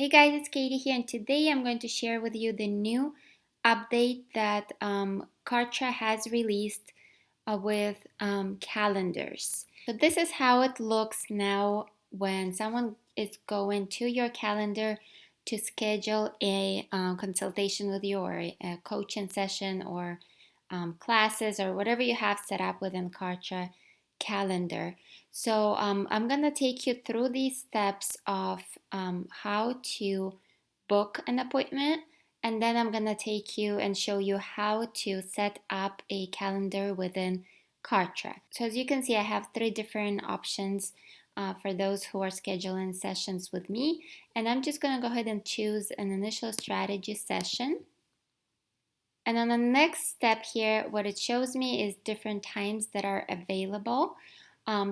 Hey guys, it's Katie here, and today I'm going to share with you the new update that Kartra has released with calendars. So this is how it looks now when someone is going to your calendar to schedule a consultation with you, or a coaching session, or classes, or whatever you have set up within Kartra Calendar. So I'm going to take you through these steps of how to book an appointment, and then I'm going to take you and show you how to set up a calendar within Kartra. So as you can see, I have three different options for those who are scheduling sessions with me, and I'm just going to go ahead and choose an initial strategy session. And on the next step here, what it shows me is different times that are available.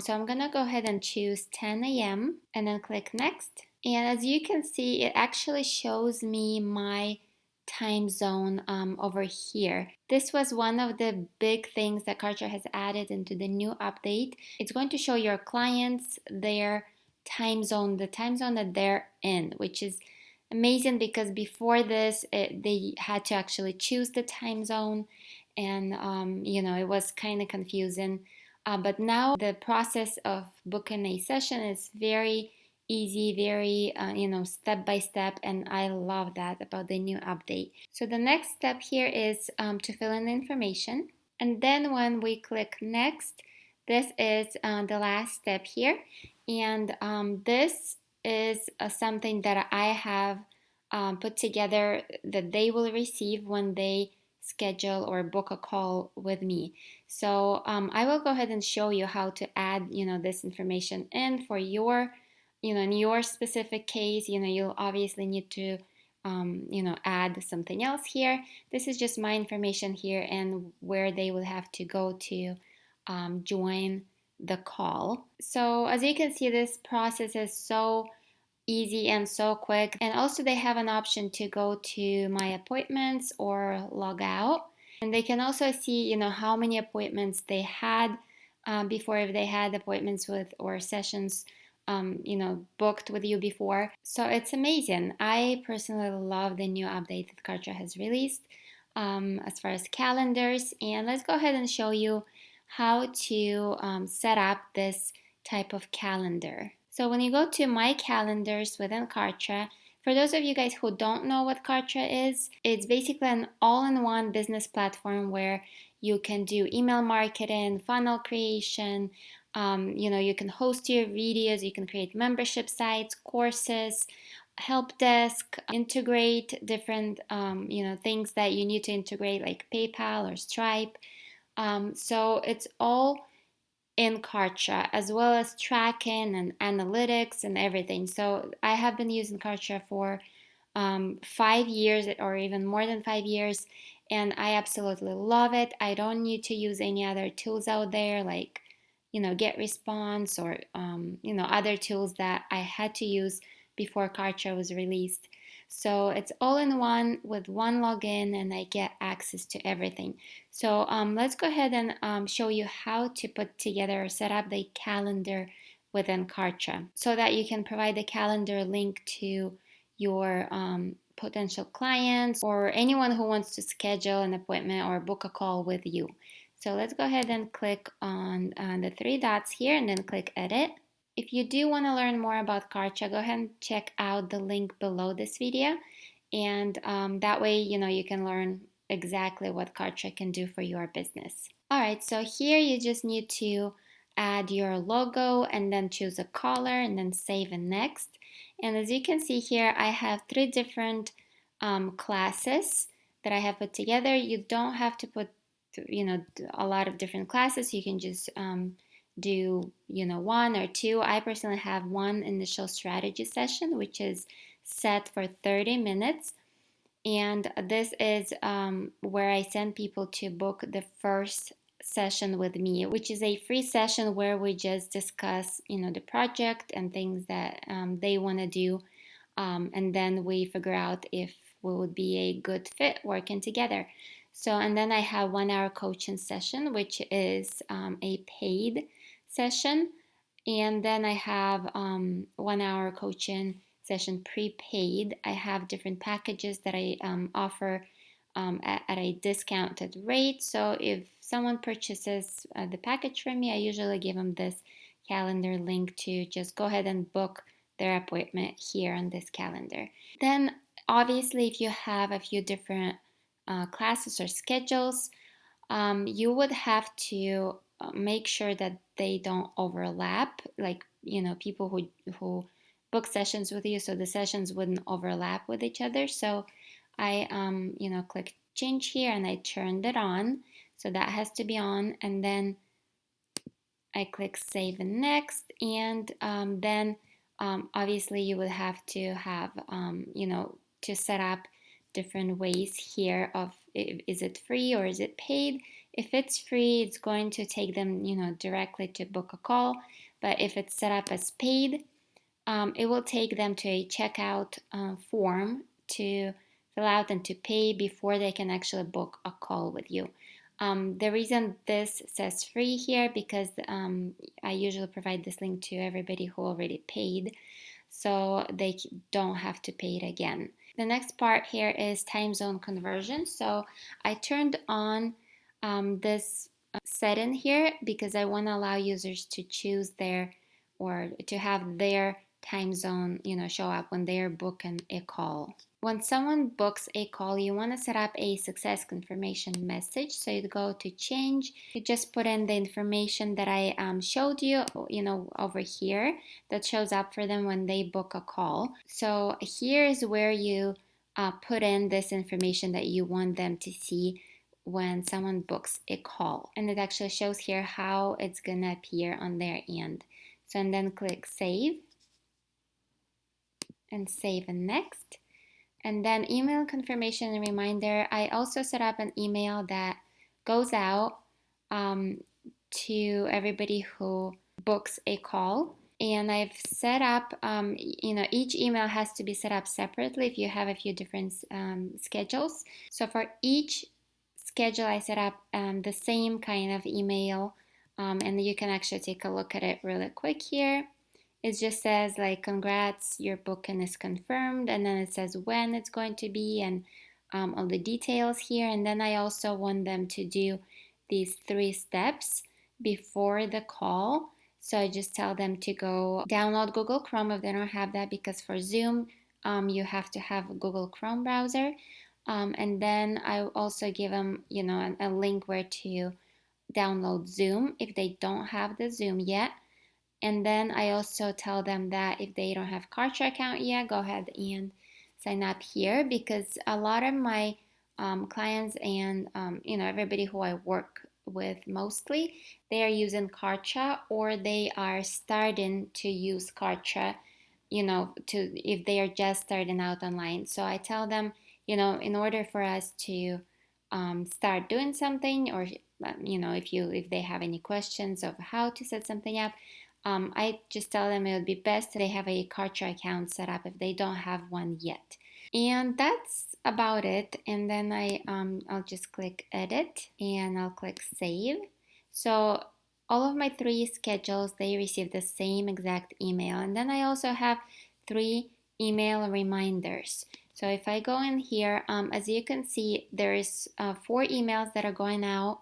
So I'm going to go ahead and choose 10 a.m. and then click next. And as you can see, it actually shows me my time zone over here. This was one of the big things that Kartra has added into the new update. It's going to show your clients their time zone, the time zone that they're in, which is amazing because before this, they had to actually choose the time zone, and it was kind of confusing. But now the process of booking a session is very easy, very step by step, and I love that about the new update. So the next step here is to fill in the information, and then when we click next, this is the last step here, and this is something that I have put together that they will receive when they schedule or book a call with me. So I will go ahead and show you how to add this information in for your in your specific case. You'll obviously need to add something else here. This is just my information here and where they will have to go to join the call. So as you can see, this process is so easy and so quick. And also they have an option to go to my appointments or log out. And they can also see, how many appointments they had before, if they had appointments with or sessions, booked with you before. So it's amazing. I personally love the new update that Kartra has released as far as calendars. And let's go ahead and show you how to set up this type of calendar. So when you go to My Calendars within Kartra, for those of you guys who don't know what Kartra is, it's basically an all-in-one business platform where you can do email marketing, funnel creation, you can host your videos, you can create membership sites, courses, help desk, integrate different things that you need to integrate, like PayPal or Stripe. So it's all in Kartra, as well as tracking and analytics and everything. So I have been using Kartra for 5 years or even more than 5 years, and I absolutely love it. I don't need to use any other tools out there like GetResponse or other tools that I had to use before Kartra was released. So it's all in one with one login, and I get access to everything. So let's go ahead and show you how to put together or set up the calendar within Kartra so that you can provide the calendar link to your potential clients or anyone who wants to schedule an appointment or book a call with you. So let's go ahead and click on the three dots here and then click Edit. If you do want to learn more about Kartra, go ahead and check out the link below this video, and that way you can learn exactly what Kartra can do for your business. Alright, so here you just need to add your logo and then choose a color and then save and next. And as you can see here, I have three different classes that I have put together. You don't have to put a lot of different classes. You can just do one or two. I personally have one initial strategy session which is set for 30 minutes, and this is where I send people to book the first session with me, which is a free session where we just discuss the project and things that they want to do, and then we figure out if we would be a good fit working together. So, and then I have 1 hour coaching session, which is a paid session, and then I have 1 hour coaching session prepaid, I have different packages that I offer at a discounted rate. So if someone purchases the package from me, I usually give them this calendar link to just go ahead and book their appointment here on this calendar. Then obviously, if you have a few different classes or schedules, you would have to make sure that they don't overlap, like people who book sessions with you, so the sessions wouldn't overlap with each other. So I click change here and I turned it on, so that has to be on, and then I click save and next, and then obviously you would have to have to set up different ways here of is it free or is it paid. If it's free, it's going to take them directly to book a call, but if it's set up as paid, it will take them to a checkout form to fill out and to pay before they can actually book a call with you. The reason this says free here because I usually provide this link to everybody who already paid, so they don't have to pay it again. The next part here is time zone conversion. So I turned on this setting here because I want to allow users to choose their or to have their time zone show up when they're booking a call. When someone books a call, you want to set up a success confirmation message. So you go to change, you just put in the information that I showed you, over here that shows up for them when they book a call. So here is where you put in this information that you want them to see when someone books a call. And it actually shows here how it's going to appear on their end. So and then click save and save and next. And then email confirmation and reminder. I also set up an email that goes out to everybody who books a call. And I've set up, each email has to be set up separately if you have a few different schedules. So for each schedule, I set up the same kind of email. And you can actually take a look at it really quick here. It just says like, congrats, your booking is confirmed, and then it says when it's going to be and all the details here. And then I also want them to do these 3 steps before the call. So I just tell them to go download Google Chrome if they don't have that, because for Zoom you have to have a Google Chrome browser. And then I also give them a link where to download Zoom if they don't have the Zoom yet. And then I also tell them that if they don't have Kartra account yet, go ahead and sign up here, because a lot of my clients and everybody who I work with mostly, they are using Kartra or they are starting to use Kartra, if they are just starting out online. So I tell them, in order for us to start doing something, or if they have any questions of how to set something up, I just tell them it would be best if they have a Kartra account set up if they don't have one yet. And that's about it. And then I'll just click edit and I'll click save. So all of my 3 schedules, they receive the same exact email. And then I also have 3 email reminders. So if I go in here, as you can see, there is 4 emails that are going out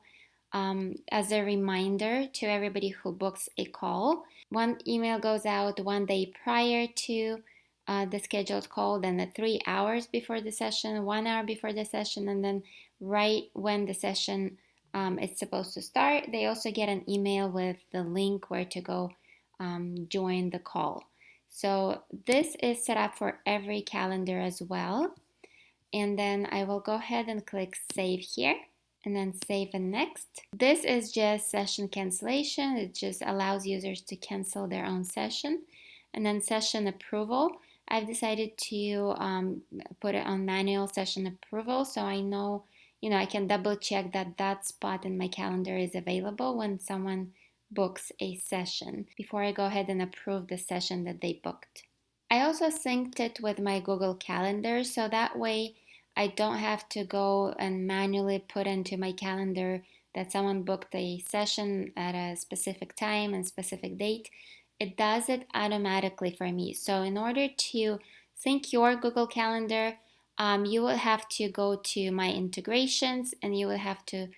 as a reminder to everybody who books a call. 1 email goes out 1 day prior to the scheduled call, then 3 hours before the session, 1 hour before the session, and then right when the session is supposed to start. They also get an email with the link where to go join the call. So this is set up for every calendar as well. And then I will go ahead and click save here. And then save and next. This is just session cancellation. It just allows users to cancel their own session. And then session approval. I've decided to put it on manual session approval, so I know, I can double check that that spot in my calendar is available when someone books a session before I go ahead and approve the session that they booked. I also synced it with my Google Calendar, so that way I don't have to go and manually put into my calendar that someone booked a session at a specific time and specific date. It does it automatically for me. So in order to sync your Google Calendar, you will have to go to My Integrations, and you will have to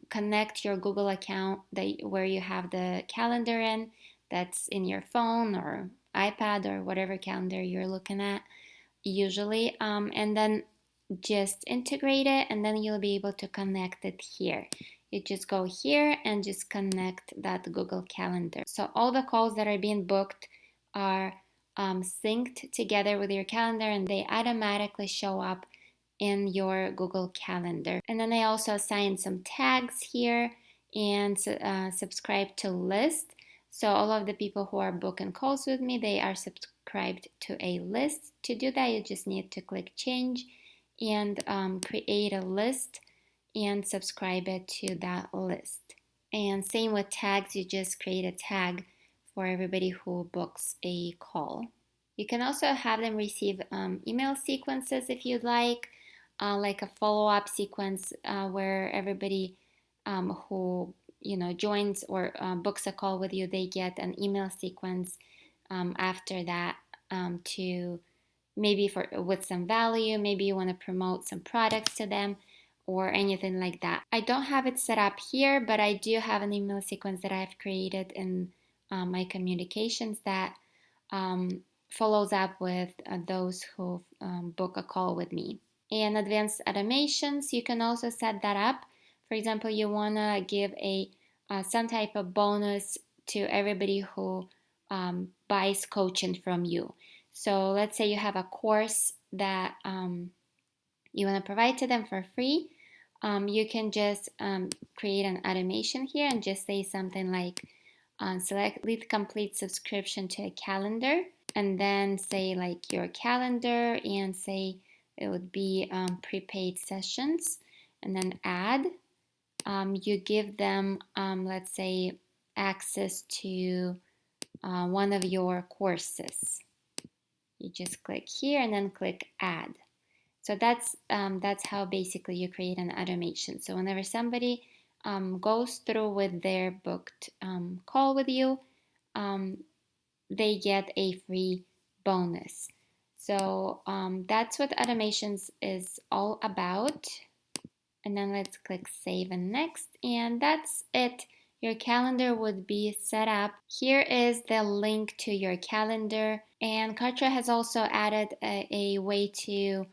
connect your Google account where you have the calendar in, that's in your phone or iPad or whatever calendar you're looking at usually, and then just integrate it, and then you'll be able to connect it here. You just go here and just connect that Google Calendar. So all the calls that are being booked are synced together with your calendar, and they automatically show up in your Google Calendar. And then I also assign some tags here and subscribe to list. So all of the people who are booking calls with me, they are subscribed to a list. To do that, you just need to click change and create a list and subscribe it to that list. And same with tags, you just create a tag for everybody who books a call. You can also have them receive email sequences if you'd like a follow-up sequence where everybody who joins or books a call with you, they get an email sequence after that to maybe with some value. Maybe you want to promote some products to them or anything like that. I don't have it set up here, but I do have an email sequence that I've created in my communications that follows up with those who book a call with me. And advanced automations, you can also set that up. For example, you want to give some type of bonus to everybody who buys coaching from you. So let's say you have a course that you want to provide to them for free. You can just create an automation here and just say something like select lead complete subscription to a calendar, and then say like your calendar and say it would be prepaid sessions, and then add. You give them, let's say, access to one of your courses. You just click here and then click add. So that's how basically you create an automation. So whenever somebody goes through with their booked call with you, they get a free bonus. So that's what automations is all about. And then let's click save and next, and that's it. Your calendar would be set up. Here is the link to your calendar, and Kartra has also added a way to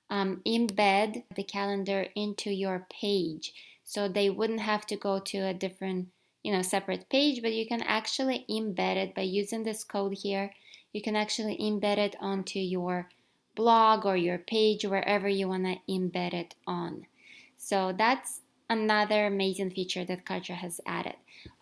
embed the calendar into your page, so they wouldn't have to go to a different separate page, but you can actually embed it by using this code here. You can actually embed it onto your blog or your page, wherever you want to embed it on. So that's another amazing feature that Kartra has added.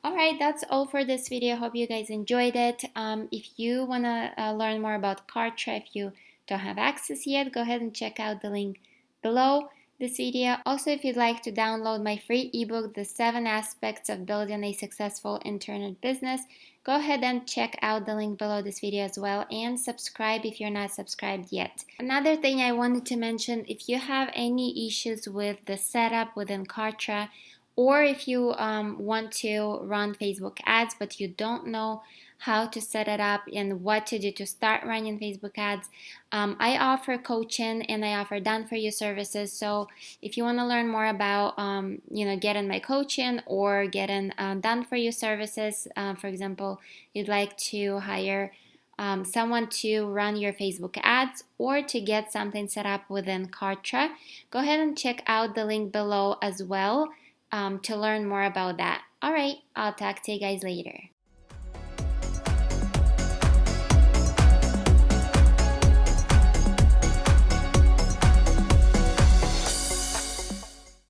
Alright, that's all for this video. Hope you guys enjoyed it. If you want to learn more about Kartra, if you don't have access yet, go ahead and check out the link below this video. Also, if you'd like to download my free ebook, The 7 Aspects of Building a Successful Internet Business, go ahead and check out the link below this video as well, and subscribe if you're not subscribed yet. Another thing I wanted to mention, if you have any issues with the setup within Kartra, or if you want to run Facebook ads but you don't know how to set it up and what to do to start running Facebook ads, I offer coaching and I offer done-for-you services. So if you want to learn more about getting my coaching or getting done-for-you services, for example, you'd like to hire someone to run your Facebook ads or to get something set up within Kartra, go ahead and check out the link below as well to learn more about that. Alright, I'll talk to you guys later.